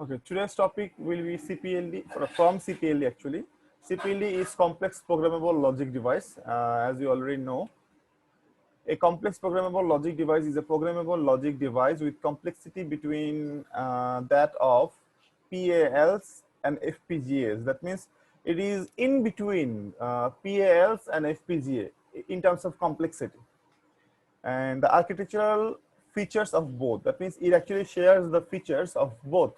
Okay, today's topic will be CPLD from CPLD actually. CPLD is complex programmable logic device. As you already know, a complex programmable logic device is a programmable logic device with complexity between that of PALs and FPGAs. That means it is in between PALs and FPGA in terms of complexity. And the architectural features of both. That means it actually shares the features of both.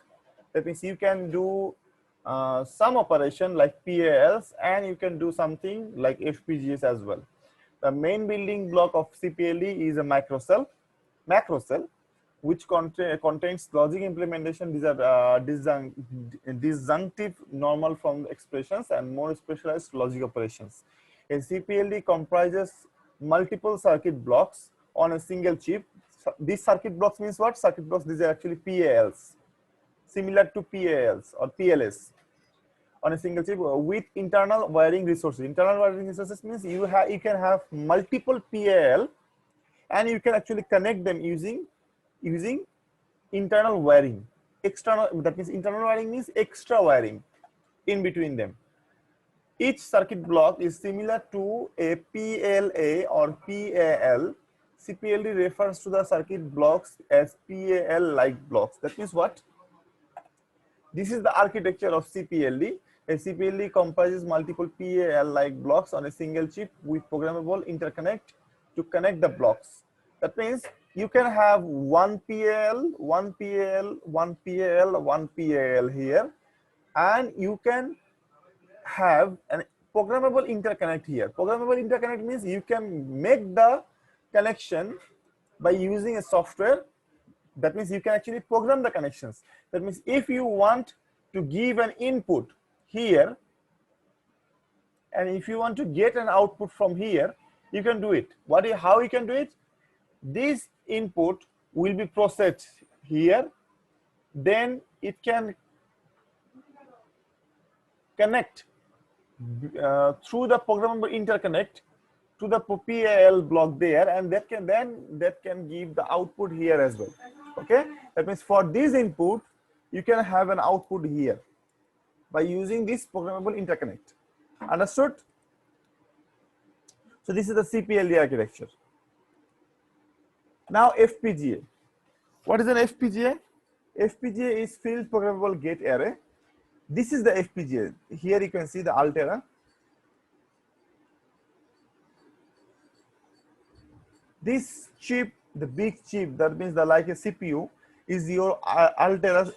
That means you can do some operation like PALs and you can do something like FPGAs as well. The main building block of CPLD is a macro cell, which contains logic implementation. These are disjunctive normal form expressions and more specialized logic operations. A CPLD comprises multiple circuit blocks on a single chip. These circuit blocks means what? Circuit blocks, these are actually PALs, similar to PALs or PLS on a single chip with internal wiring resources. Internal wiring resources means you can have multiple PAL and you can actually connect them using internal wiring. External, that means internal wiring means extra wiring in between them. Each circuit block is similar to a PLA or PAL. CPLD refers to the circuit blocks as PAL-like blocks. That means what? This is the architecture of CPLD. A CPLD comprises multiple PAL-like blocks on a single chip with programmable interconnect to connect the blocks. That means you can have one PAL, one PAL, one PAL, one PAL here, and you can have a programmable interconnect here. Programmable interconnect means you can make the connection by using a software. That means you can actually program the connections. That means if you want to give an input here, and if you want to get an output from here, you can do it. How you can do it? This input will be processed here, then it can connect through the programmable interconnect to the PAL block there, and that can give the output here as well. Okay, that means for this input you can have an output here by using this programmable interconnect. Understood? So this is the CPLD architecture. Now FPGA. What is an FPGA? FPGA is field programmable gate array. This is the FPGA. Here you can see the Altera. This chip, the big chip, that means the like a CPU, is your Altera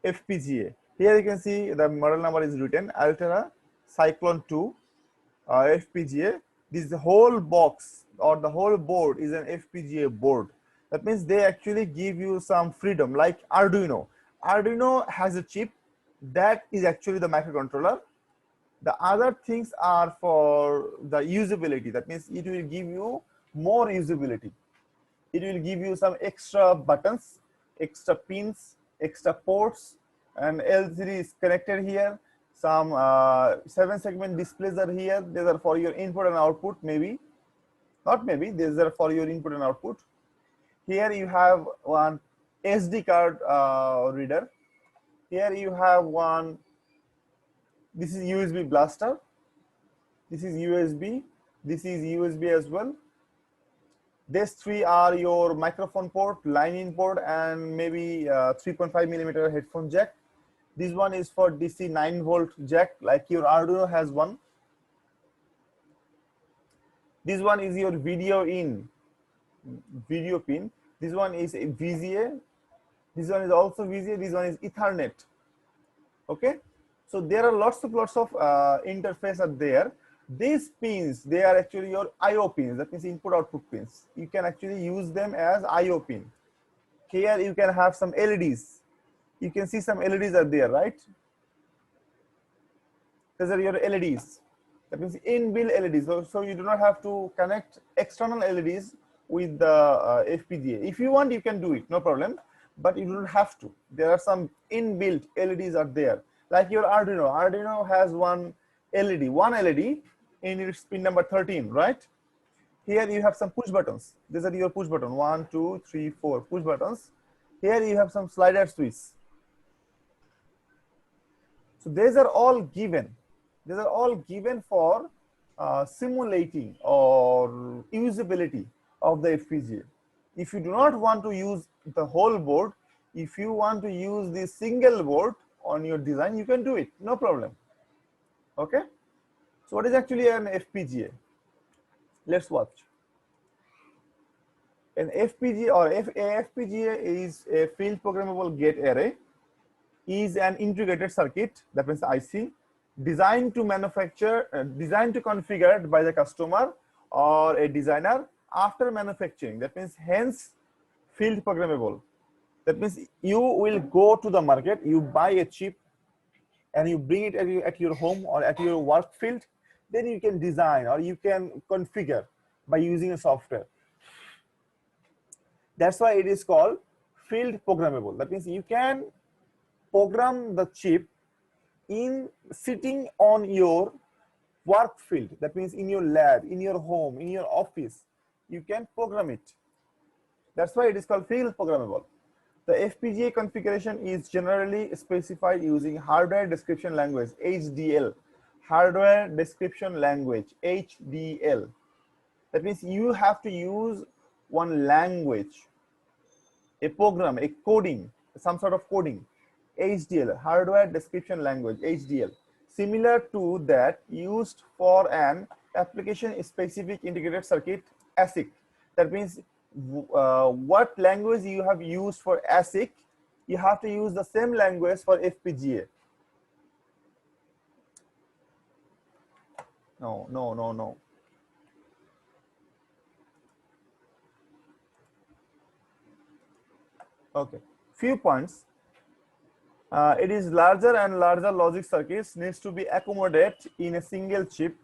FPGA. Here you can see the model number is written Altera Cyclone 2 FPGA. This whole box or the whole board is an FPGA board. That means they actually give you some freedom, like Arduino. Arduino has a chip that is actually the microcontroller. The other things are for the usability. That means it will give you more usability. It will give you some extra buttons, extra pins, extra ports, and L3 is connected here. Some 7-segment displays are here. These are for your input and output, maybe. Not maybe, these are for your input and output. Here you have one SD card reader. Here you have one, this is USB blaster. This is USB. This is USB as well. These three are your microphone port, line in port, and maybe 3.5mm headphone jack. This one is for DC 9-volt jack, like your Arduino has one. This one is your video pin. This one is a VGA. This one is also VGA. This one is Ethernet. Okay, so there are lots of interface are there. These pins, they are actually your IO pins. That means input output pins. You can actually use them as IO pin. Here you can have some LEDs. You can see some LEDs are there, right? These are your LEDs. That means inbuilt LEDs. So you do not have to connect external LEDs with the FPGA. If you want, you can do it, no problem. But you don't have to. There are some inbuilt LEDs are there. Like your Arduino. Arduino has one LED in its pin number 13, right? Here you have some push buttons. These are your push button. 1, 2, 3, 4 push buttons. Here you have some slider switch. So these are all given. These are all given for simulating or usability of the FPGA. If you do not want to use the whole board, if you want to use the single board on your design, you can do it, no problem. Okay. So what is actually an FPGA? Let's watch. An FPGA or a FPGA is a field programmable gate array, is an integrated circuit, that means IC, designed to manufacture, designed to configure by the customer or a designer after manufacturing. That means hence field programmable. That means you will go to the market, you buy a chip and you bring it at your home or at your work field, then you can design or you can configure by using a software. That's why it is called field programmable. That means you can program the chip in sitting on your work field. That means in your lab, in your home, in your office, you can program it. That's why it is called field programmable. The FPGA configuration is generally specified using hardware description language, HDL. Hardware description language, HDL. That means you have to use one language, a program, a coding, some sort of coding, HDL, hardware description language, HDL, similar to that used for an application specific integrated circuit, ASIC. That means what language you have used for ASIC, you have to use the same language for FPGA. No. Okay, few points. It is larger and larger logic circuits needs to be accommodated in a single chip.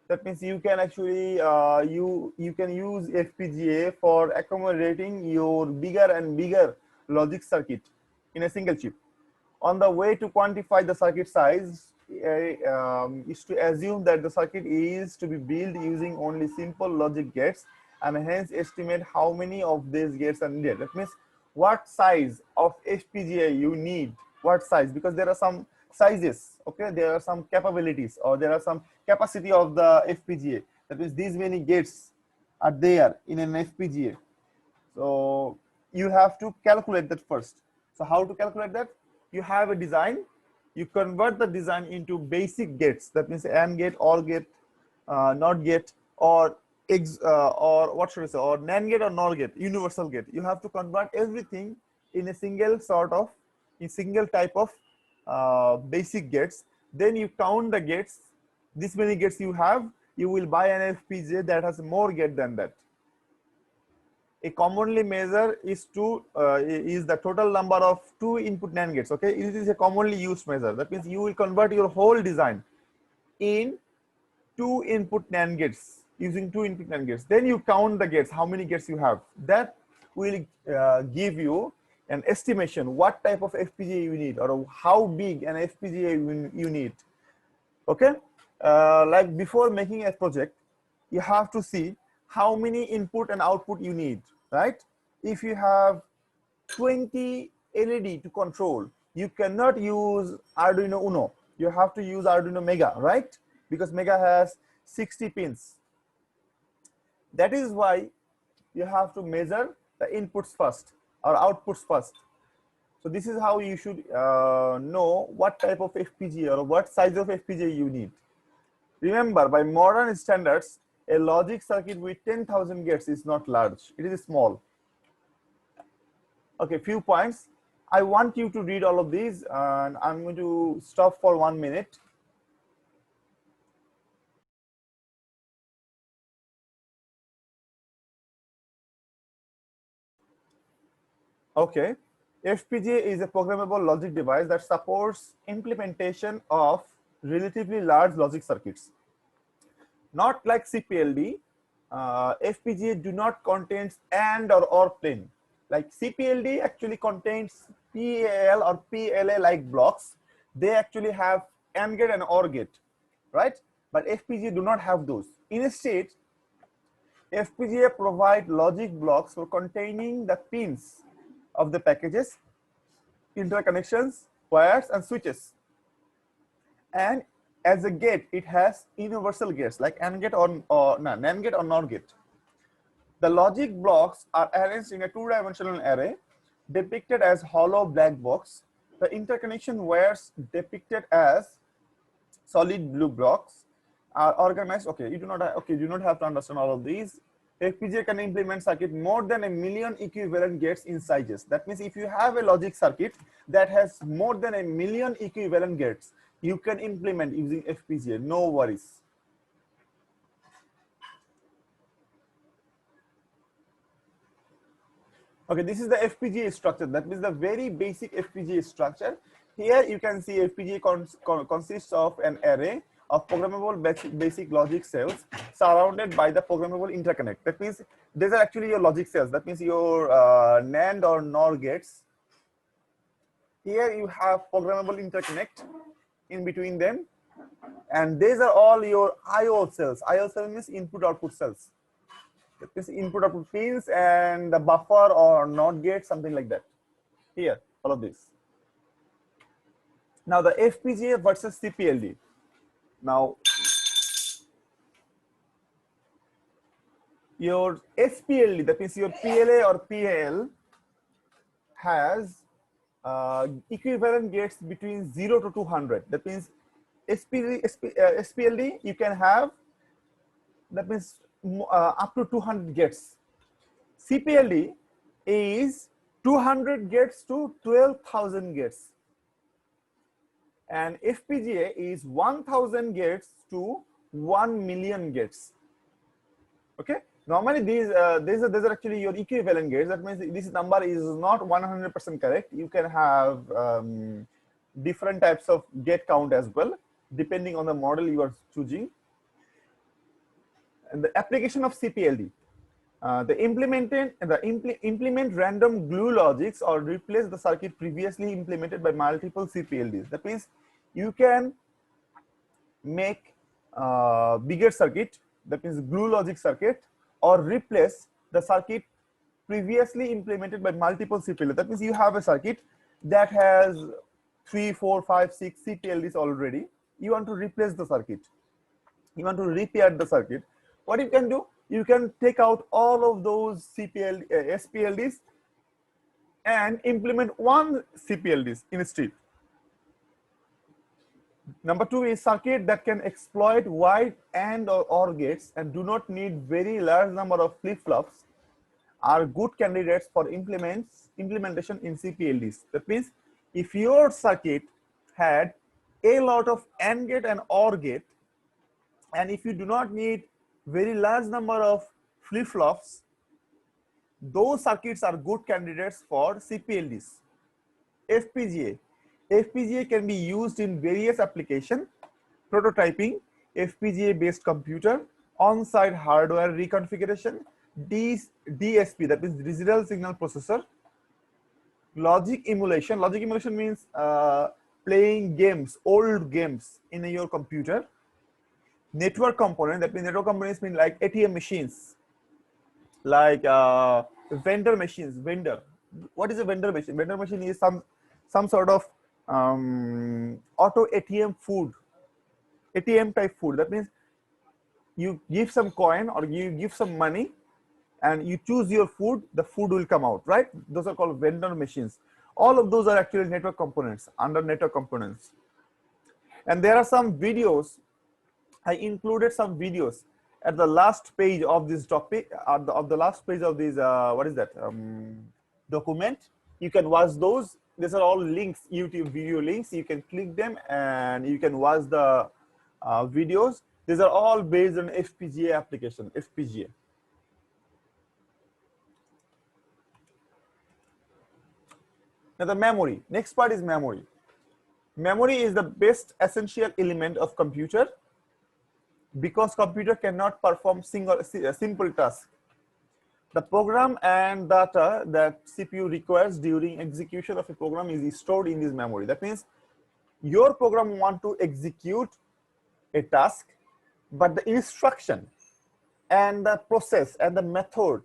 That means you can actually you can use FPGA for accommodating your bigger and bigger logic circuit in a single chip. On the way to quantify the circuit size is to assume that the circuit is to be built using only simple logic gates and hence estimate how many of these gates are needed. That means what size of FPGA you need, what size, because there are some sizes, okay, there are some capabilities or there are some capacity of the FPGA. That means these many gates are there in an FPGA. So you have to calculate that first. So how to calculate that? You have a design, you convert the design into basic gates. That means AND gate, OR gate, NOT gate, or what should I say, or NAND gate or NOR gate, universal gate. You have to convert everything in a single sort of, in single type of basic gates. Then you count the gates. This many gates you have, you will buy an FPGA that has more gate than that. A commonly measure is is the total number of 2 input NAND gates. Okay, it is a commonly used measure. That means you will convert your whole design in 2 input NAND gates, using 2 input NAND gates. Then you count the gates, how many gates you have. That will give you an estimation what type of FPGA you need or how big an FPGA you need. Okay, like before making a project, you have to see how many input and output you need, right? If you have 20 LED to control, you cannot use Arduino Uno. You have to use Arduino Mega, right? Because Mega has 60 pins. That is why you have to measure the inputs first or outputs first. So this is how you should know what type of FPGA or what size of FPGA you need. Remember, by modern standards, a logic circuit with 10,000 gates is not large, it is small. Okay, few points. I want you to read all of these and I'm going to stop for 1 minute. Okay, FPGA is a programmable logic device that supports implementation of relatively large logic circuits. Not like CPLD, FPGA do not contain AND or OR plane. Like CPLD actually contains PAL or PLA like blocks. They actually have AND gate and OR gate, right? But FPGA do not have those. Instead, FPGA provide logic blocks for containing the pins of the packages, interconnections, wires, and switches. And as a gate, it has universal gates like AND gate or NAND gate or NOR gate. The logic blocks are arranged in a two-dimensional array depicted as hollow black box. The interconnection wires depicted as solid blue blocks are organized. Okay, you do not have to understand all of these. FPGA can implement circuit more than 1 million equivalent gates in sizes. That means if you have a logic circuit that has more than 1 million equivalent gates, you can implement using FPGA, no worries. Okay, this is the FPGA structure. That means the very basic FPGA structure. Here you can see FPGA consists of an array of programmable basic logic cells surrounded by the programmable interconnect. That means these are actually your logic cells. That means your NAND or NOR gates. Here you have programmable interconnect in between them. And these are all your IO cells. IO cell means input output cells. That means input output pins and the buffer or NOT gate, something like that. Here, all of this. Now the FPGA versus CPLD. Now your SPLD, that means your PLA or PAL, has equivalent gates between 0 to 200. That means SPLD you can have, that means up to 200 gates. CPLD is 200 gates to 12,000 gates. And FPGA is 1,000 gates to 1 million gates. Okay. Normally these are actually your equivalent gates. That means this number is not 100% correct. You can have different types of gate count as well, depending on the model you are choosing. And the application of CPLD. Implement random glue logics or replace the circuit previously implemented by multiple CPLDs. That means you can make bigger circuit, that means glue logic circuit, or replace the circuit previously implemented by multiple CPLDs. That means you have a circuit that has 3, 4, 5, 6 CPLDs already. You want to replace the circuit. You want to repair the circuit. What you can do? You can take out all of those SPLDs and implement one CPLDs instead. Number 2 is circuit that can exploit wide AND or OR gates and do not need very large number of flip-flops are good candidates for implementation in CPLDs. That means if your circuit had a lot of AND gate and OR gate, and if you do not need very large number of flip-flops, those circuits are good candidates for CPLDs. FPGA can be used in various applications: prototyping, FPGA based computer, on-site hardware reconfiguration, DSP, that means digital signal processor, logic emulation. Logic emulation means playing games, old games in your computer. Network component, that means network components mean like ATM machines, like vendor machines. What is a vendor machine? Vendor machine is some sort of auto ATM type food. That means you give some coin or you give some money and you choose your food, the food will come out, right? Those are called vendor machines. All of those are actually network components, under network components. And there are some videos. I included some videos at the last page of this topic, of the last page of this, document. You can watch those. These are all links, YouTube video links. You can click them and you can watch the videos. These are all based on FPGA application, FPGA. Now the memory. Next part is memory. Memory is the best essential element of computer because computer cannot perform simple tasks. The program and data that CPU requires during execution of a program is stored in this memory. That means your program want to execute a task, but the instruction and the process and the method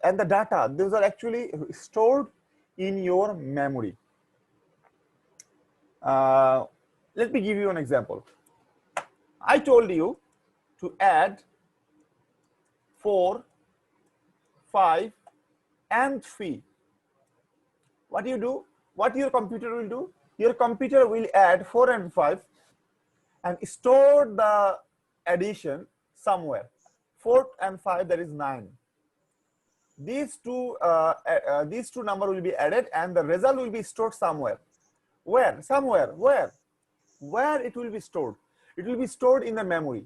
and the data, those are actually stored in your memory. Let me give you an example. I told you to add 4, 5, and 3. What do you do? What your computer will do? Your computer will add 4 and 5 and store the addition somewhere. 4 and 5, that is 9. These two numbers will be added and the result will be stored somewhere. Where? Somewhere. Where? Where it will be stored? It will be stored in the memory.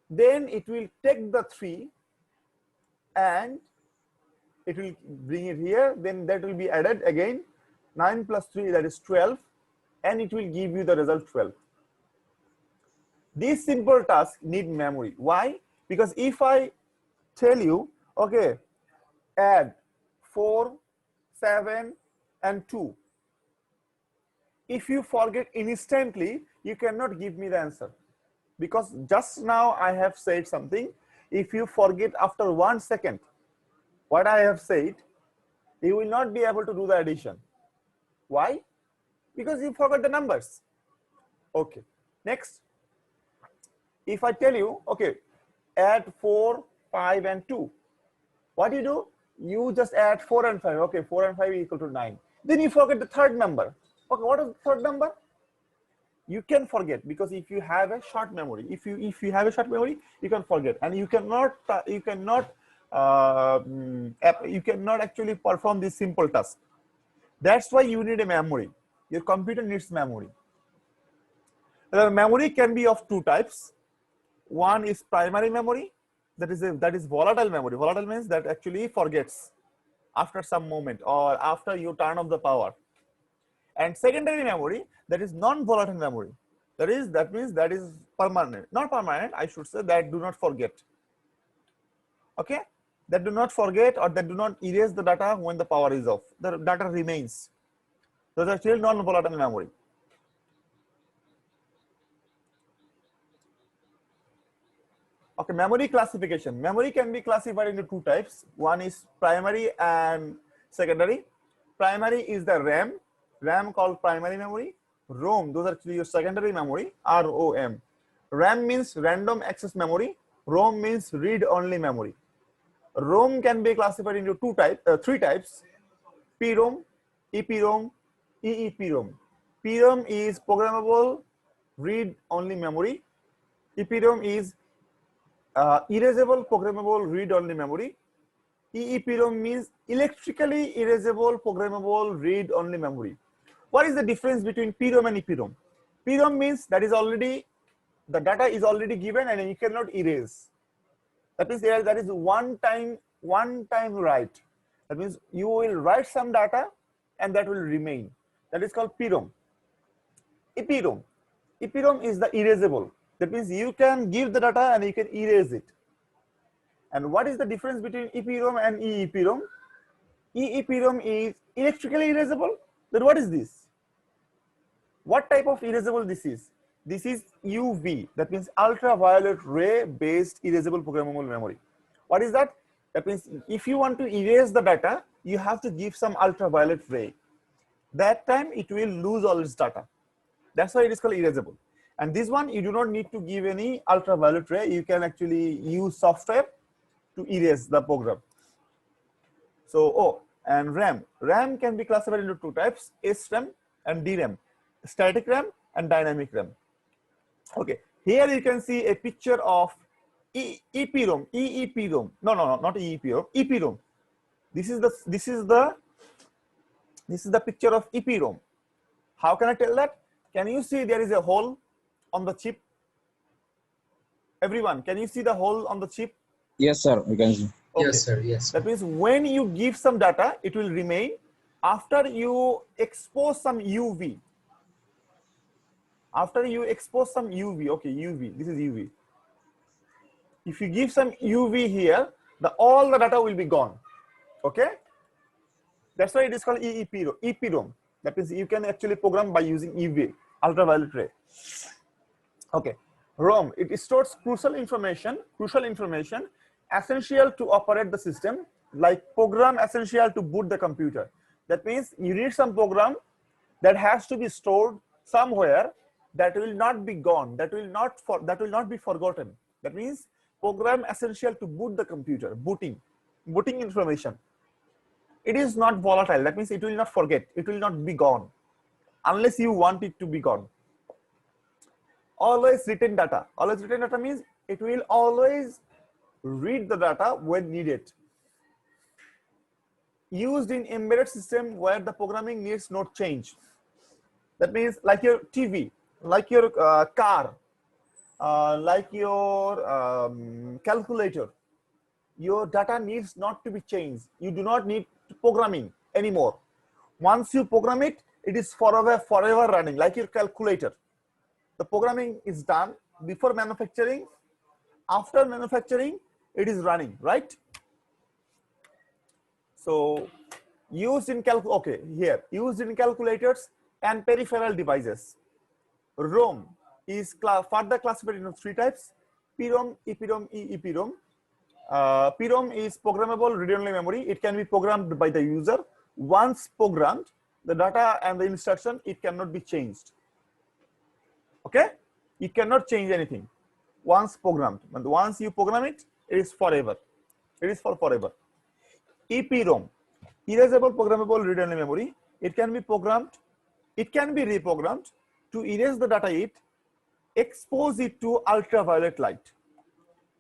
Then it will take the 3 and it will bring it here. Then that will be added again. 9 plus 3, that is 12. And it will give you the result 12. These simple tasks need memory. Why? Because if I tell you, okay, add 4, 7, and 2. If you forget instantly, you cannot give me the answer. Because just now I have said something. If you forget after 1 second what I have said, you will not be able to do the addition. Why? Because you forgot the numbers. Okay. Next, if I tell you, okay, add 4, 5, and 2. What do? You just add 4 and 5. Okay, 4 and 5 is equal to 9. Then you forget the third number. Okay, what is the third number? You can forget because if you have a short memory, if you have a short memory, you can forget, and you cannot actually perform this simple task. That's why you need a memory. Your computer needs memory. The memory can be of two types. One is primary memory. That is volatile memory. Volatile means that actually forgets after some moment or after you turn off the power. And secondary memory, that is non-volatile memory. That means that is permanent. Not permanent, I should say, that do not forget. Okay? That do not forget or that do not erase the data when the power is off. The data remains. Those are still non-volatile memory. Okay, memory classification. Memory can be classified into two types. One is primary and secondary. Primary is the RAM. RAM called primary memory. ROM, those are actually your secondary memory, ROM. RAM means random access memory. ROM means read-only memory. ROM can be classified into three types: PROM, EPROM, EEPROM. PROM is programmable read-only memory. EPROM is erasable programmable read-only memory. EEPROM means electrically erasable programmable read-only memory. What is the difference between PROM and EPROM? PROM means that is already, the data is already given and you cannot erase. That means that is one time write. That means you will write some data and that will remain. That is called PROM. EPROM. EPROM is the erasable. That means you can give the data and you can erase it. And what is the difference between EPROM and EEPROM? EEPROM is electrically erasable. Then what is this? What type of erasable this is? This is UV. That means ultraviolet ray based erasable programmable memory. What is that? That means if you want to erase the data, you have to give some ultraviolet ray. That time it will lose all its data. That's why it is called erasable. And this one, you do not need to give any ultraviolet ray. You can actually use software to erase the program. So, and RAM. RAM can be classified into two types: SRAM and DRAM. Static RAM and dynamic RAM. Okay, here you can see a picture of EEPROM. EEPROM. No, not EEPROM. EPROM. This is the picture of EPROM. How can I tell that? Can you see there is a hole on the chip? Everyone, can you see the hole on the chip? Yes, sir. We can see. Okay. Yes, sir. Yes. That means when you give some data, it will remain. After you expose some UV. After you expose some UV, okay, UV, this is UV. If you give some UV here, all the data will be gone. Okay? That's why it is called EEPROM. That means you can actually program by using UV, ultraviolet ray. Okay. ROM, it stores crucial information essential to operate the system, like program essential to boot the computer. That means you need some program that has to be stored somewhere, that will not be gone, that will not be forgotten. That means program essential to boot the computer, booting information. It is not volatile. That means it will not forget, it will not be gone unless you want it to be gone. Always written data. Always written data means it will always read the data when needed. Used in embedded system where the programming needs no change. That means like your TV, like your car, like your calculator. Your data needs not to be changed. You do not need programming anymore. Once you program it, it is forever running, like your calculator. The programming is done before manufacturing. After manufacturing, it is running, right? So used in used in calculators and peripheral devices. ROM is further classified into 3 types: PROM, EPROM, EEPROM. PROM is programmable read-only memory. It can be programmed by the user. Once programmed, the data and the instruction, it cannot be changed. Okay, you cannot change anything once programmed. But once you program it, it is forever. It is for forever. EPROM, erasable programmable read-only memory. It can be programmed. It can be reprogrammed to erase the data, expose it to ultraviolet light.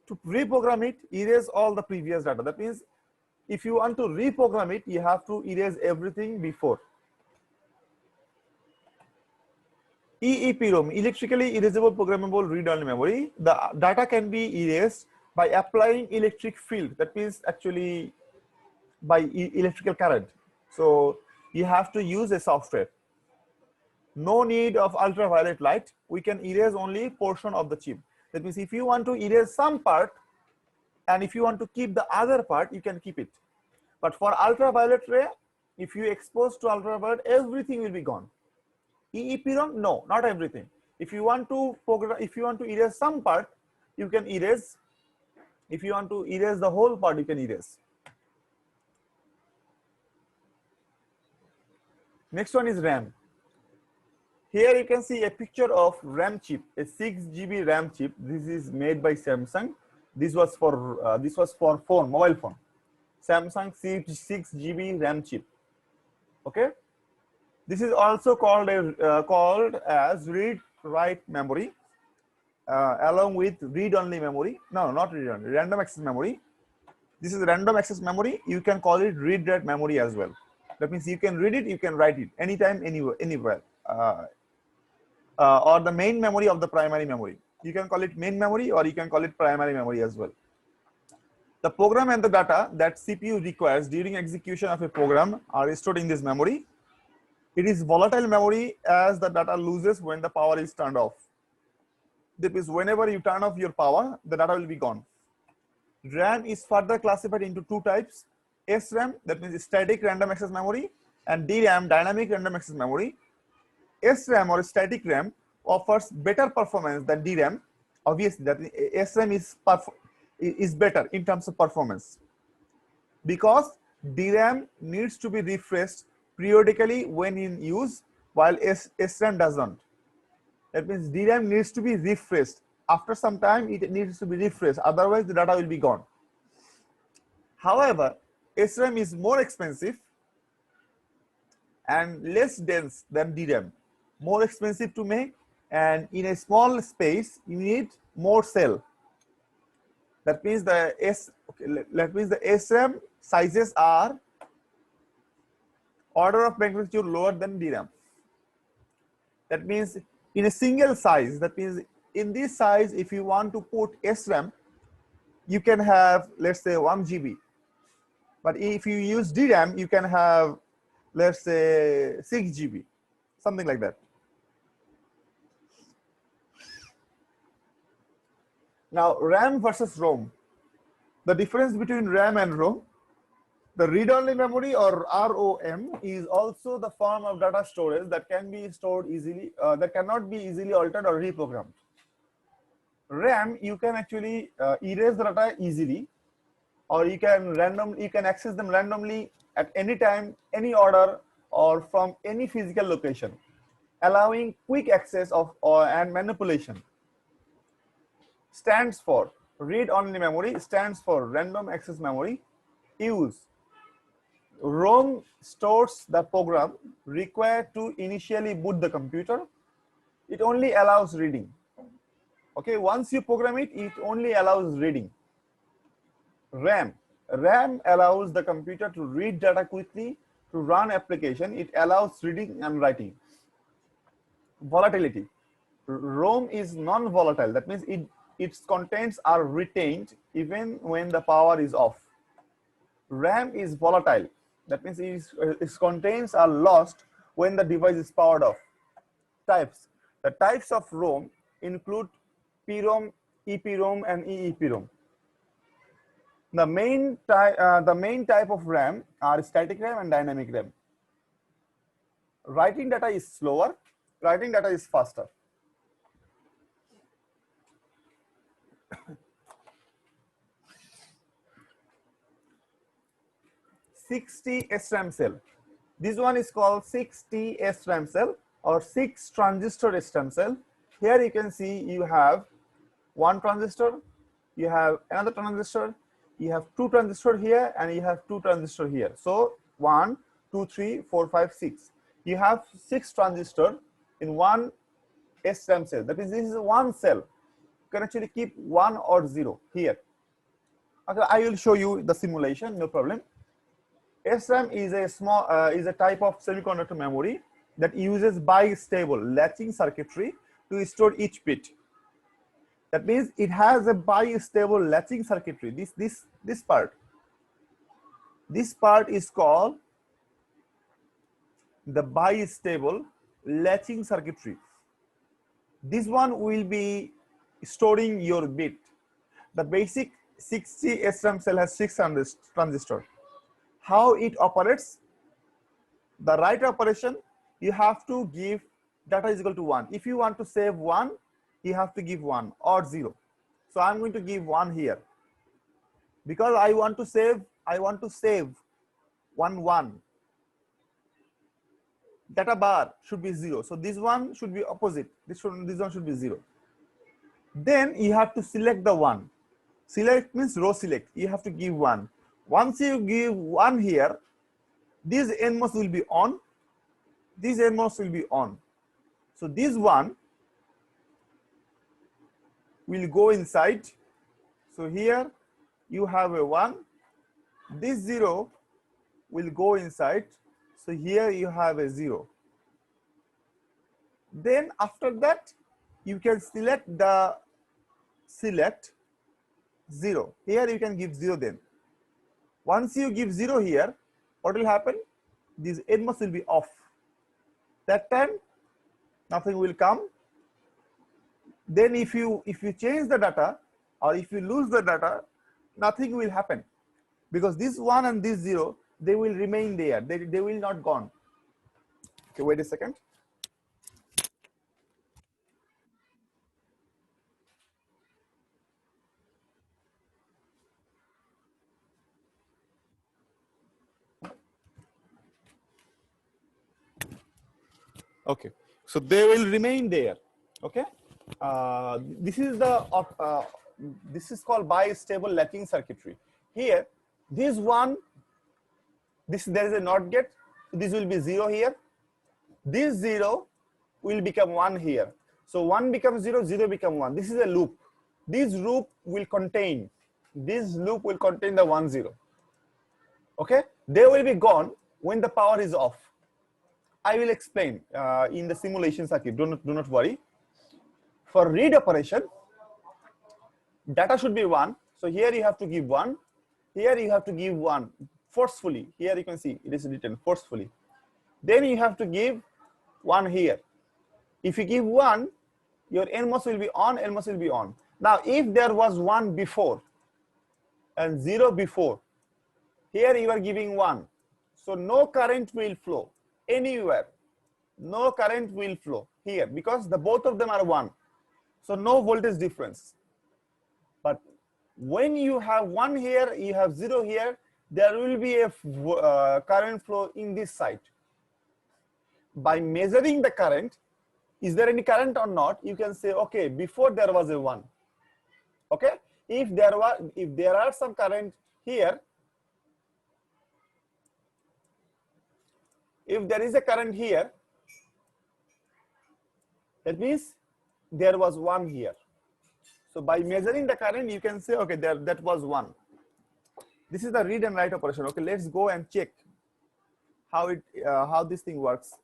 To reprogram it, erase all the previous data. That means if you want to reprogram it, you have to erase everything before. EEPROM, electrically erasable programmable read-only memory. The data can be erased by applying electric field. That means actually by electrical current. So you have to use a software. No need of ultraviolet light. We can erase only portion of the chip. That means if you want to erase some part, and if you want to keep the other part, you can keep it. But for ultraviolet ray, if you expose to ultraviolet, everything will be gone. EEPROM, no, not everything. If you want to erase some part, you can erase. If you want to erase the whole part, you can erase. Next one is RAM. Here you can see a picture of RAM chip, a 6 GB RAM chip. This is made by Samsung. This was for phone, mobile phone. Samsung 6 GB RAM chip. Okay. This is also called as read-write memory, along with read-only memory. No, not read-only, random access memory. This is random access memory. You can call it read-write memory as well. That means you can read it, you can write it anytime, anywhere. Or the main memory of the primary memory. You can call it main memory, or you can call it primary memory as well. The program and the data that CPU requires during execution of a program are stored in this memory. It is volatile memory as the data loses when the power is turned off. That means whenever you turn off your power, the data will be gone. RAM is further classified into 2 types: SRAM, that means static random access memory, and DRAM, dynamic random access memory. SRAM or static RAM offers better performance than DRAM. Obviously, that SRAM is better in terms of performance, because DRAM needs to be refreshed periodically when in use, while SRAM does not. That means DRAM needs to be refreshed. After some time, it needs to be refreshed. Otherwise, the data will be gone. However, SRAM is more expensive and less dense than DRAM. More expensive to make, and in a small space, you need more cell. That means the SRAM sizes are order of magnitude lower than DRAM. That means in a single size, that means in this size, if you want to put SRAM, you can have, let's say, 1 GB. But if you use DRAM, you can have, let's say, 6 GB, something like that. Now, RAM versus ROM. The difference between RAM and ROM: the read-only memory, or ROM, is also the form of data storage that can be stored easily, that cannot be easily altered or reprogrammed. RAM, you can actually erase the data easily, or you can access them randomly at any time, any order, or from any physical location, allowing quick access of and manipulation. Stands for read-only memory, stands for random access memory. Use: ROM stores the program required to initially boot the computer. It only allows reading. Okay, once you program it, it only allows reading. RAM. RAM allows the computer to read data quickly, to run application. It allows reading and writing. Volatility. ROM is non-volatile. That means its contents are retained even when the power is off. RAM is volatile. That means its contents are lost when the device is powered off. Types. The types of ROM include PROM, EPROM, and EEPROM. The main type of RAM are static RAM and dynamic RAM. Writing data is slower, writing data is faster. (60 SRAM cell). This one is called 6T SRAM cell or 6 transistor SRAM cell. Here you can see you have one transistor, you have another transistor, you have two transistors here, and you have two transistors here. So 1, 2, 3, 4, 5, 6. You have 6 transistors in one SRAM cell. That means this is one cell. You can actually keep 1 or 0 here. Okay, I will show you the simulation, no problem. SRAM is a type of semiconductor memory that uses bistable latching circuitry to store each bit. That means it has a bistable latching circuitry. This part. This part is called the bistable latching circuitry. This one will be storing your bit. The basic 6T SRAM cell has 6 transistors. How it operates? The write operation, you have to give data is equal to 1. If you want to save 1, you have to give 1 or 0. So I'm going to give 1 here. Because I want to save 1. Data bar should be 0. So this one should be opposite. This one should be 0. Then you have to select the 1. Select means row select. You have to give 1. Once you give 1 here, this NMOS will be on. This NMOS will be on. So this 1 will go inside. So here you have a 1. This 0 will go inside. So here you have a 0. Then after that, you can select 0. Here you can give 0 then. Once you give 0 here, what will happen? This NMOS will be off. That time, nothing will come. Then if you change the data or if you lose the data, nothing will happen. Because this 1 and this 0, they will remain there. They will not gone. Okay, wait a second. Okay, so they will remain there. Okay, this is called bistable latching circuitry. Here, this one, there is a NOT gate. This will be 0 here. This 0 will become 1 here. So 1 becomes 0, 0 becomes 1. This is a loop. This loop will contain the 1, 0. Okay, they will be gone when the power is off. I will explain in the simulation circuit. Do not worry. For read operation, data should be 1. So here you have to give 1. Here you have to give 1 forcefully. Here you can see it is written forcefully. Then you have to give 1 here. If you give 1, your NMOS will be on, NMOS will be on. Now, if there was 1 before and 0 before, here you are giving 1. So no current will flow anywhere. No current will flow here because both of them are 1. So no voltage difference. But when you have 1 here, you have 0 here, there will be a current flow in this side. By measuring the current, is there any current or not, you can say, okay, before there was a 1. Okay, if there are some current here, if there is a current here, that means there was 1 here. So by measuring the current, you can say, okay, that was 1. This is the read and write operation. Okay, let's go and check how this thing works.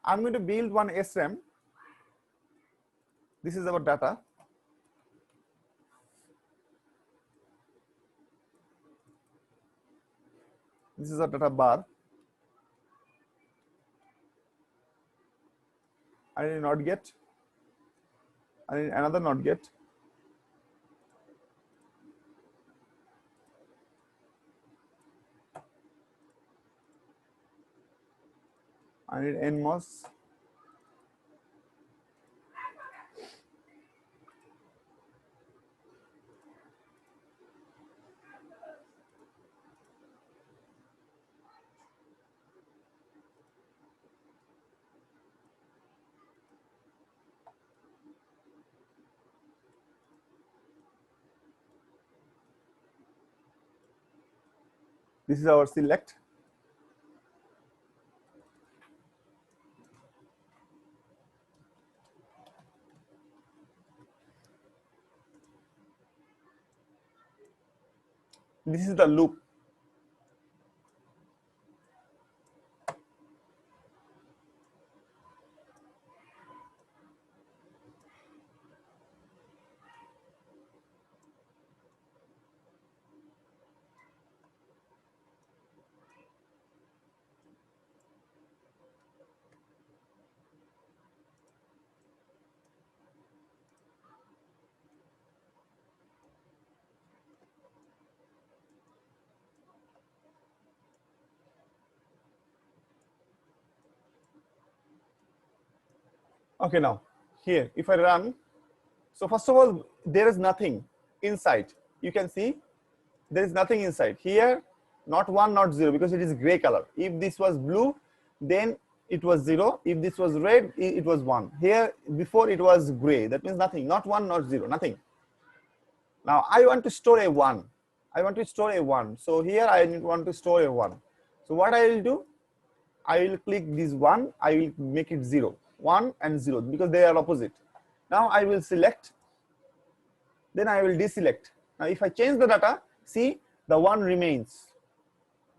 I'm going to build one SRAM. This is our data. This is a data bar. I need a NOT gate. I need another NOT gate. I need NMOS. This is our select. This is the loop. Okay, now here, if I run, so first of all, there is nothing inside. You can see there is nothing inside. Here, not 1, not 0, because it is gray color. If this was blue, then it was 0. If this was red, it was 1. Here, before it was gray. That means nothing, not 1, not 0, nothing. Now I want to store a 1. I want to store a 1. So here I want to store a 1. So what I will do, I will click this 1, I will make it 0. 1 and 0, because they are opposite. Now I will select, then I will deselect. Now if I change the data, see, the 1 remains.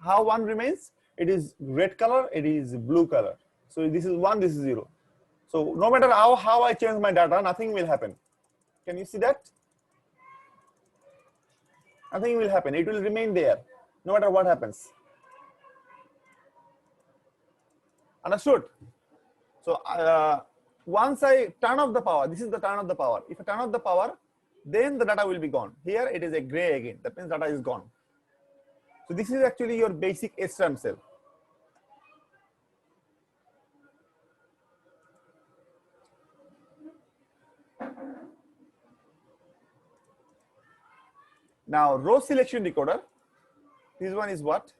How 1 remains? It is red color, it is blue color. So this is 1, this is 0. So no matter how I change my data, nothing will happen. Can you see that? Nothing will happen. It will remain there, no matter what happens. Understood? So once I turn off the power, this is the turn off the power. If I turn off the power, then the data will be gone. Here it is a gray again. That means data is gone. So this is actually your basic SRAM cell. Now row selection decoder. This one is what?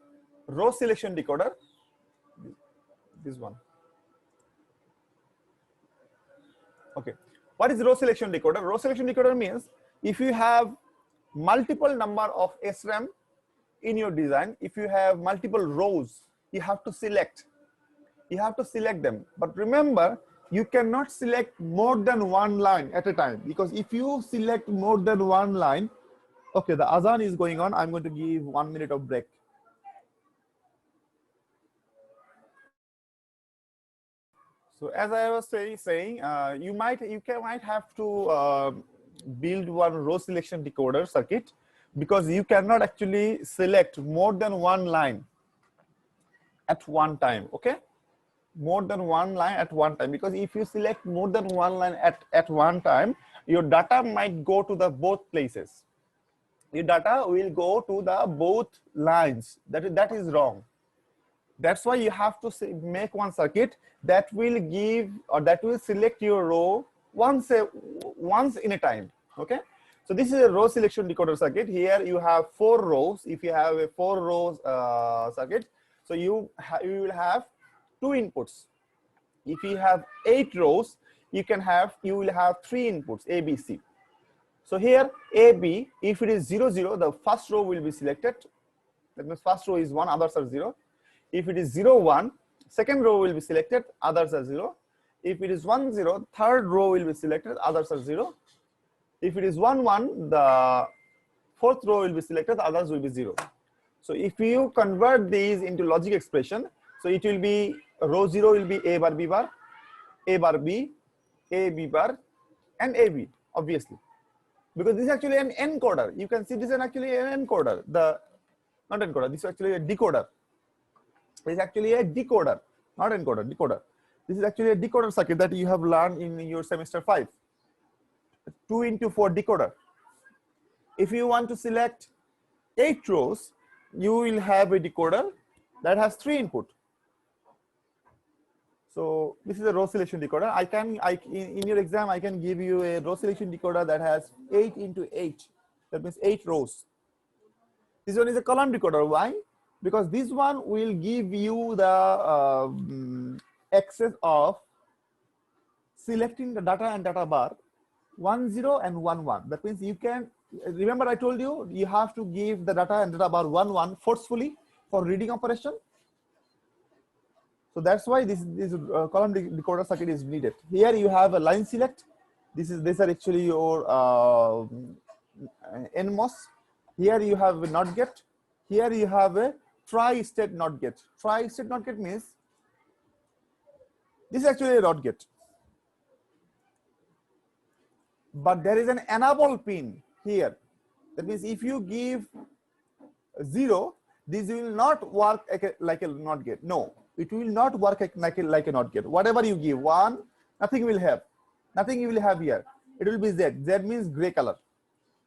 Row selection decoder. This one. Okay, what is row selection decoder? Row selection decoder means if you have multiple number of SRAM in your design, if you have multiple rows, you have to select. You have to select them. But remember, you cannot select more than one line at a time, because if you select more than one line, okay, the azan is going on. I'm going to give 1 minute of break. So as I was saying, you might have to build one row selection decoder circuit, because you cannot actually select more than one line at one time. Okay, more than one line at one time, because if you select more than one line at one time, your data might go to the both places. Your data will go to the both lines. That is wrong. That's why you have to make one circuit that will give, or that will select your row once in a time. Okay, so this is a row selection decoder circuit. Here you have 4 rows. If you have a 4 rows circuit, so you will have 2 inputs. If you have 8 rows, you will have 3 inputs A, B, C. So here A, B, if it is 0, 0, the first row will be selected. That means first row is 1, others are 0. If it is 0, 1, second row will be selected, others are 0. If it is 1, 0, third row will be selected, others are 0. If it is 1, 1, the fourth row will be selected, others will be 0. So if you convert these into logic expression, so it will be row 0 will be A bar B bar, A bar B, A B bar, and AB, obviously. Because this is actually an encoder. You can see this is actually an encoder. Not encoder, this is actually a decoder. This is actually a decoder, not encoder, decoder. This is actually a decoder circuit that you have learned in your semester 5. 2 into 4 decoder. If you want to select 8 rows, you will have a decoder that has 3 input. So this is a row selection decoder. In your exam, I can give you a row selection decoder that has 8 into 8. That means 8 rows. This one is a column decoder. Why? Because this one will give you the access of selecting the data and data bar 1, 0 and 1, 1. That means you can, remember I told you, you have to give the data and data bar 1, 1 forcefully for reading operation. So that's why this column decoder circuit is needed. Here you have a line select. These are actually your NMOS. Here you have a NOT gate. Here you have a tri-state NOT gate. Tri-state NOT gate means this is actually a NOT gate. But there is an enable pin here. That means if you give 0, this will not work like a NOT gate. No, it will not work like a NOT gate. Whatever you give 1, nothing will have. Nothing you will have here. It will be Z. Z means gray color.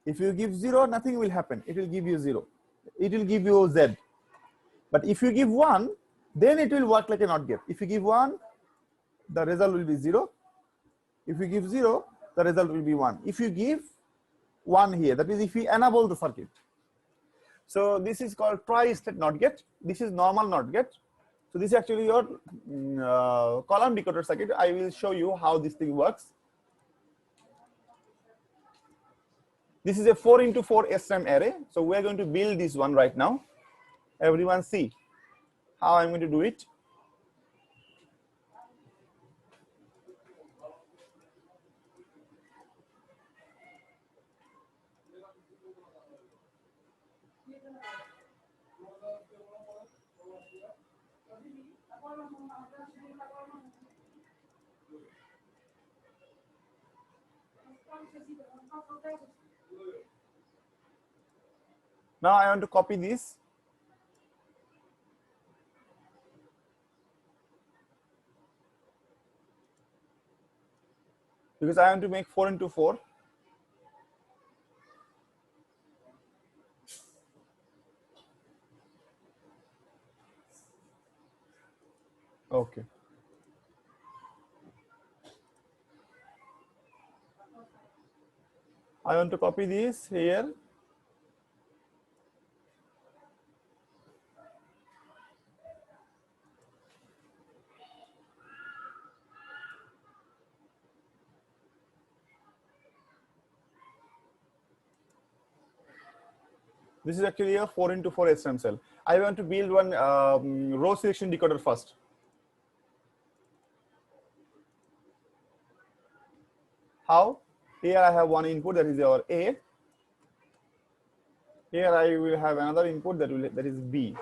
If you give 0, nothing will happen. It will give you 0. It will give you Z. But if you give 1, then it will work like a NOT gate. If you give 1, the result will be 0. If you give 0, the result will be 1. If you give 1 here, that is if you enable the circuit. So this is called tri-state NOT gate. This is normal NOT gate. So this is actually your column decoder circuit. I will show you how this thing works. This is a 4 into 4 SRAM array. So we are going to build this one right now. Everyone see how I'm going to do it. Now I want to copy this. Because I want to make 4 into 4. Okay. I want to copy this here. This is actually a 4 into 4 SRAM cell. I want to build one row selection decoder first. How? Here I have one input, that is your A. Here I will have another input that is B.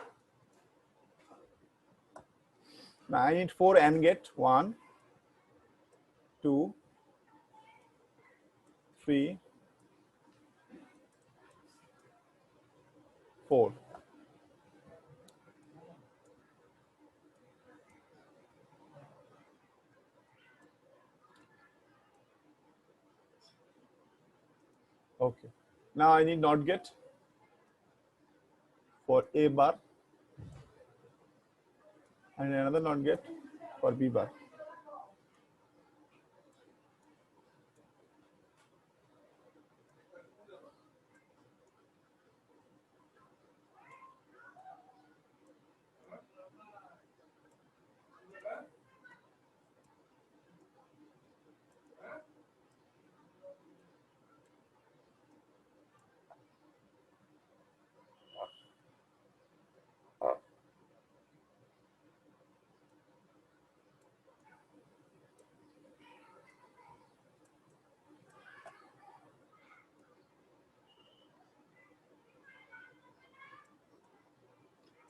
Now I need 4 AND gate. 1, 2, 3, 4. Okay. Now I need NOT gate for A bar and another NOT gate for B bar.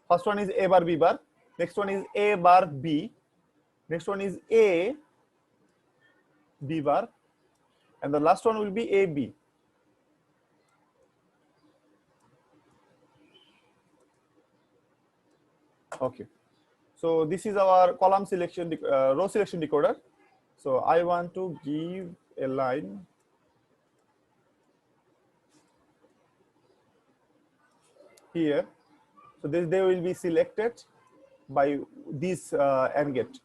First one is A bar B bar. Next one is A bar B. Next one is A B bar, and the last one will be A B. Okay. So this is our column selection, row selection decoder. So I want to give a line here. So they will be selected by this AND gate.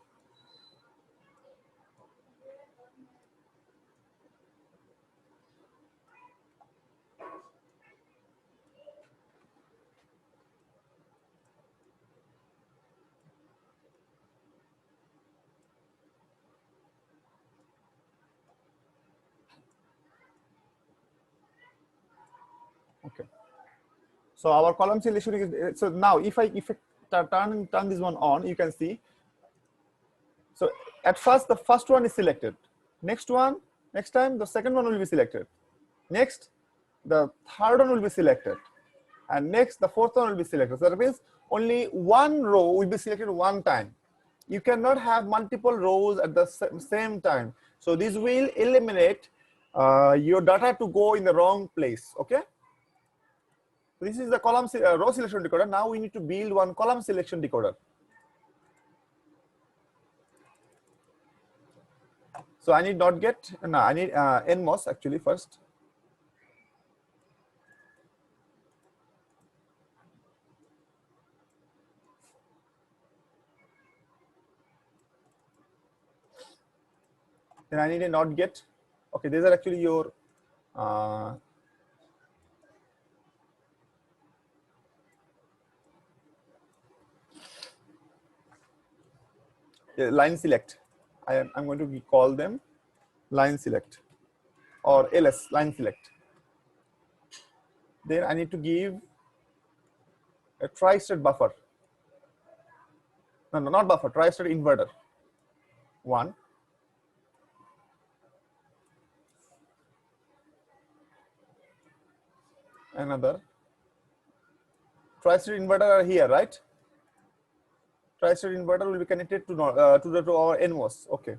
Okay. So our column selection is, so now if I turn this one on, you can see. So at first the first one is selected. Next time the second one will be selected. Next the third one will be selected, and next the fourth one will be selected. So that means only one row will be selected one time. You cannot have multiple rows at the same time. So this will eliminate your data to go in the wrong place. Okay. This is the column row selection decoder. Now we need to build one column selection decoder. So I need not get, no, I need NMOS actually first. Then I need a not get. Okay, these are actually your line select. I'm going to call them line select or LS, line select. Then I need to give a tri-state buffer. No, not buffer, tri-state inverter. One. Another. Tri-state inverter are here, right? Tri-state inverter will be connected to our NMOS. Okay.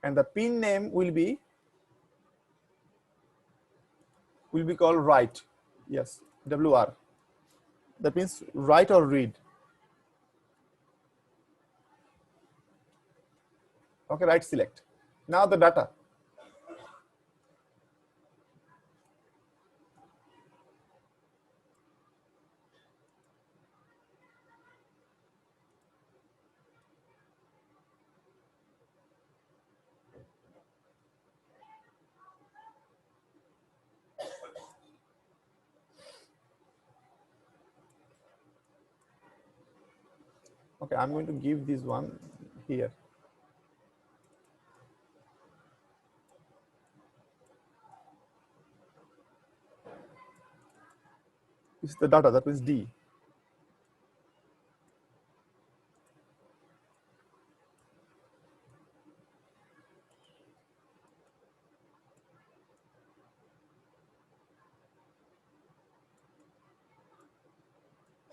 And the pin name will be called write. Yes, WR. That means write or read. Okay, write select. Now the data. Okay, I'm going to give this one here. This is the data, that means D.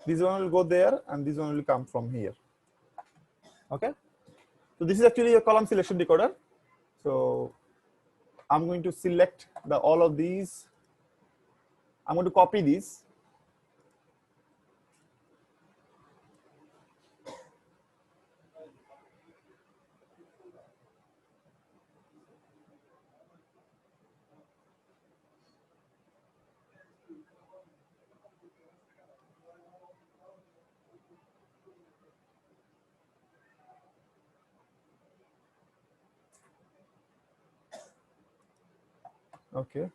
This one will go there and this one will come from here. Okay. So this is actually a column selection decoder. So I'm going to select all of these. I'm going to copy these. Okay.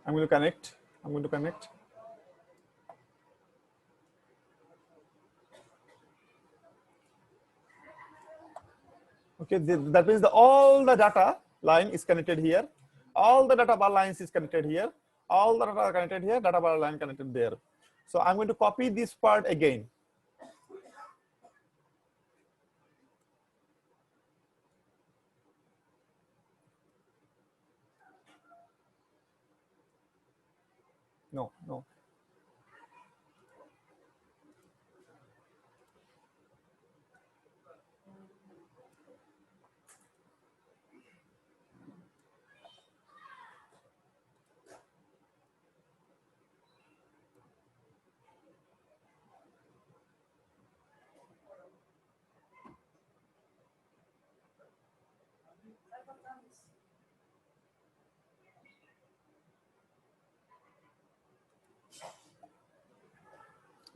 I'm going to connect. Okay, that means all the data line is connected here. All the data bar lines is connected here. All the data are connected here, data bar line connected there. So I'm going to copy this part again. No, no.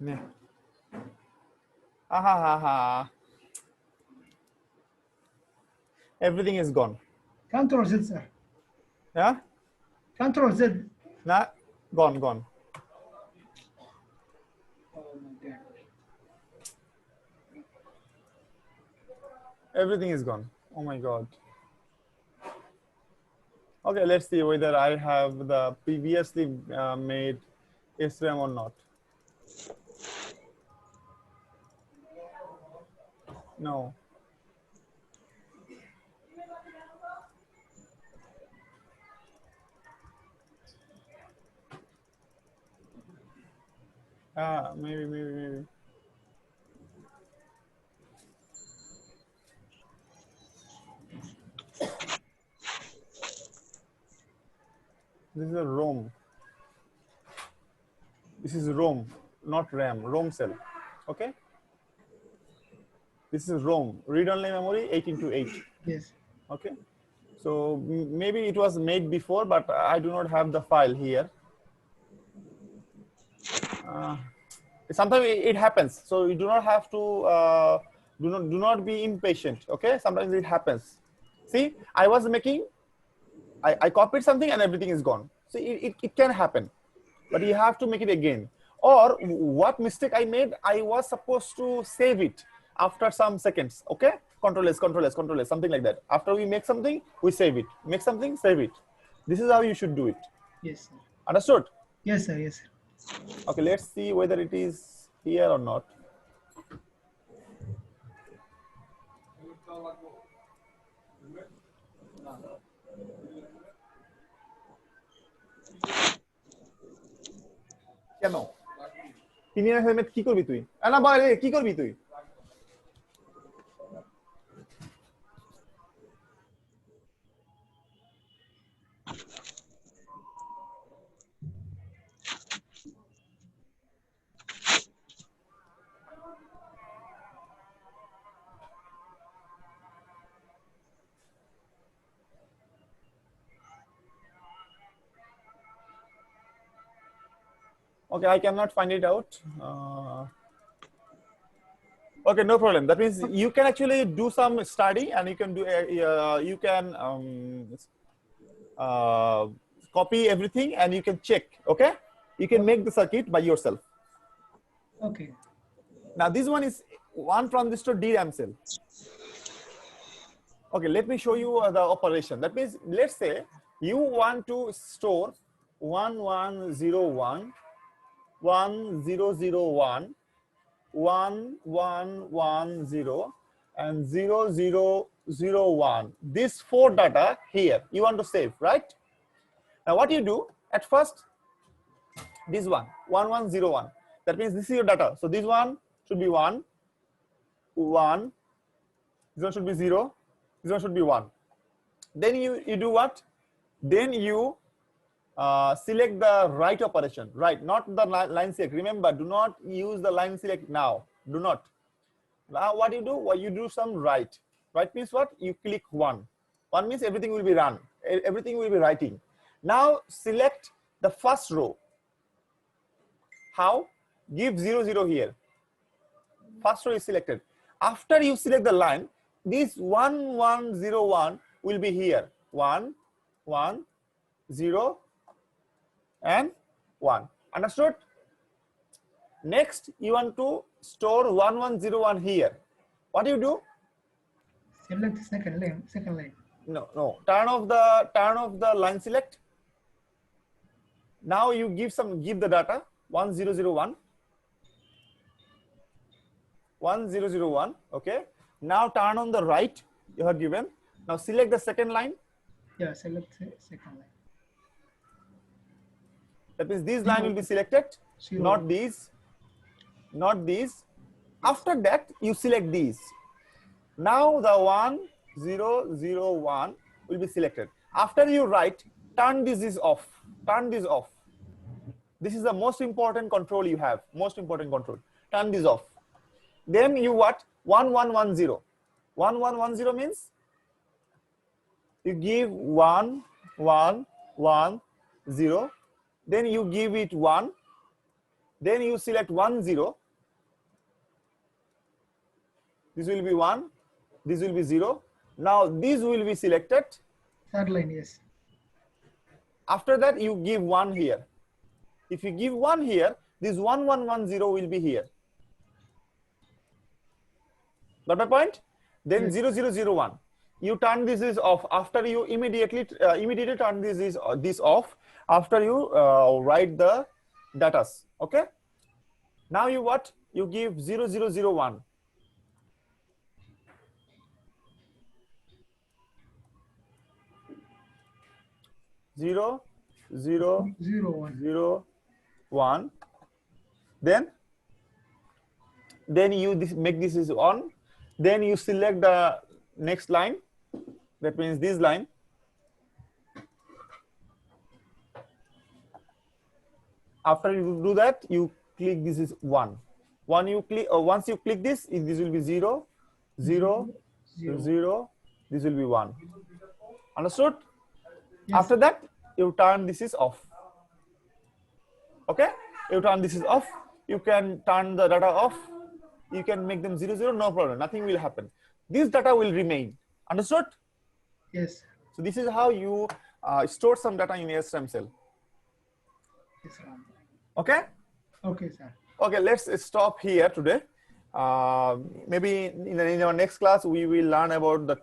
Ne. Aha, ha, ha. Everything is gone. Control Z, sir. Yeah? Control Z. Nah, gone, gone. Oh my God. Everything is gone. Oh my God. Okay, let's see whether I have the previously made SRAM or not. No. Maybe. This is a ROM. This is ROM, not RAM, ROM cell. Okay? This is ROM, read-only memory 8x8. Yes. Okay? So maybe it was made before, but I do not have the file here. Sometimes it happens, so you do not have to do not be impatient. Okay, sometimes it happens. See, I was making, I copied something and everything is gone. So it can happen, but you have to make it again. Or what mistake I made, I was supposed to save it after some seconds. Okay, Control S, something like that. After we make something, we save it. Make something, save it. This is how you should do it. Yes, sir. Understood? Yes, sir. Yes, sir. Okay, let's see whether it is here or not. কেন 3 year helmet কি করবি তুই না বাইরে কি করবি তুই Okay, I cannot find it out. Okay, no problem. That means you can actually do some study and you can do you can copy everything and you can check. Okay, you can make the circuit by yourself. Okay. Now this one is one transistor DRAM cell. Okay, let me show you the operation. That means let's say you want to store 1101 1001 1110 and 0001. These 4 data here you want to save, right? Now what you do at first, this one 1101, that means this is your data. So this one should be 1 1, this one should be 0, this one should be 1. Then you do what? Then you select the right operation, right? Not the line select. Remember, do not use the line select now. Do not. Now what you do? Well, you do some right. Right means what? You click 1. 1 means everything will be run. Everything will be writing. Now select the first row. How? Give 0 0 here. First row is selected. After you select the line, this 1101 will be here. 1 1 0 and 1. Understood? Next, you want to store 1101 here. What do you do? Select the second line. Second line. No. Turn off the line select. Now you give the data 1001. 1001. Okay. Now turn on the right. You have given. Now select the second line. Yeah, select second line. That means this line will be selected, Zero. not these, not these. After that, you select these. Now the 1001 will be selected. After you write, turn this is off. Turn this off. This is the most important control you have. Most important control. Turn this off. Then you what? 1110. 1110 means you give 1110. Then you give it 1. Then you select 10. This will be 1. This will be 0. Now this will be selected. Third line, yes. After that, you give 1 here. If you give 1 here, this 1110 will be here. Got my point? Then Yes. 0001. You turn this is off. After you immediately turn this off. After you write the datas. Okay. Now you what? You give 0001. 0, 0, 01. 1. Then you make this is on. Then you select the next line. That means this line. After you do that, you click this is 1. Once you click this, this will be 0, 0, 0. This will be 1. Understood? Yes. After that, you turn this is off. Okay? You turn this is off. You can turn the data off. You can make them 0, 0, no problem. Nothing will happen. This data will remain. Understood? Yes. So this is how you store some data in a SRAM cell. Yes, sir. Okay? Okay, sir. Okay, let's stop here today. Maybe in our next class, we will learn about the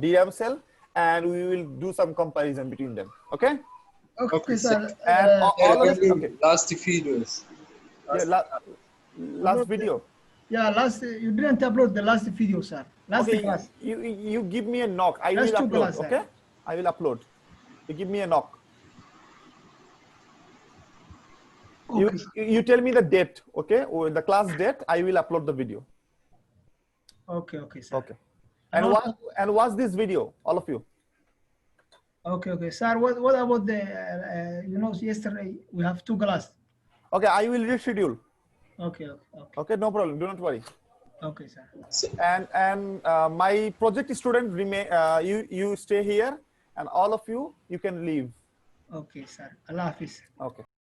DRAM cell, and we will do some comparison between them. Okay? Okay, sir. And all of it, okay. Last videos. Yeah, last video. Yeah, you didn't upload the last video, sir. Last Okay, class. you give me a knock. I Last will two upload. class, Okay, sir. I will upload. You give me a knock. Okay. You tell me the date. Okay, or the class date. I will upload the video. Okay, okay, sir. Okay. And watch this video, all of you. Okay, okay, sir. What about the yesterday we have 2 class. Okay, I will reschedule. Okay, okay, okay. Okay, no problem. Do not worry. Okay, sir. And my project student remain. You stay here, and all of you can leave. Okay, sir. Allah Hafiz. Okay.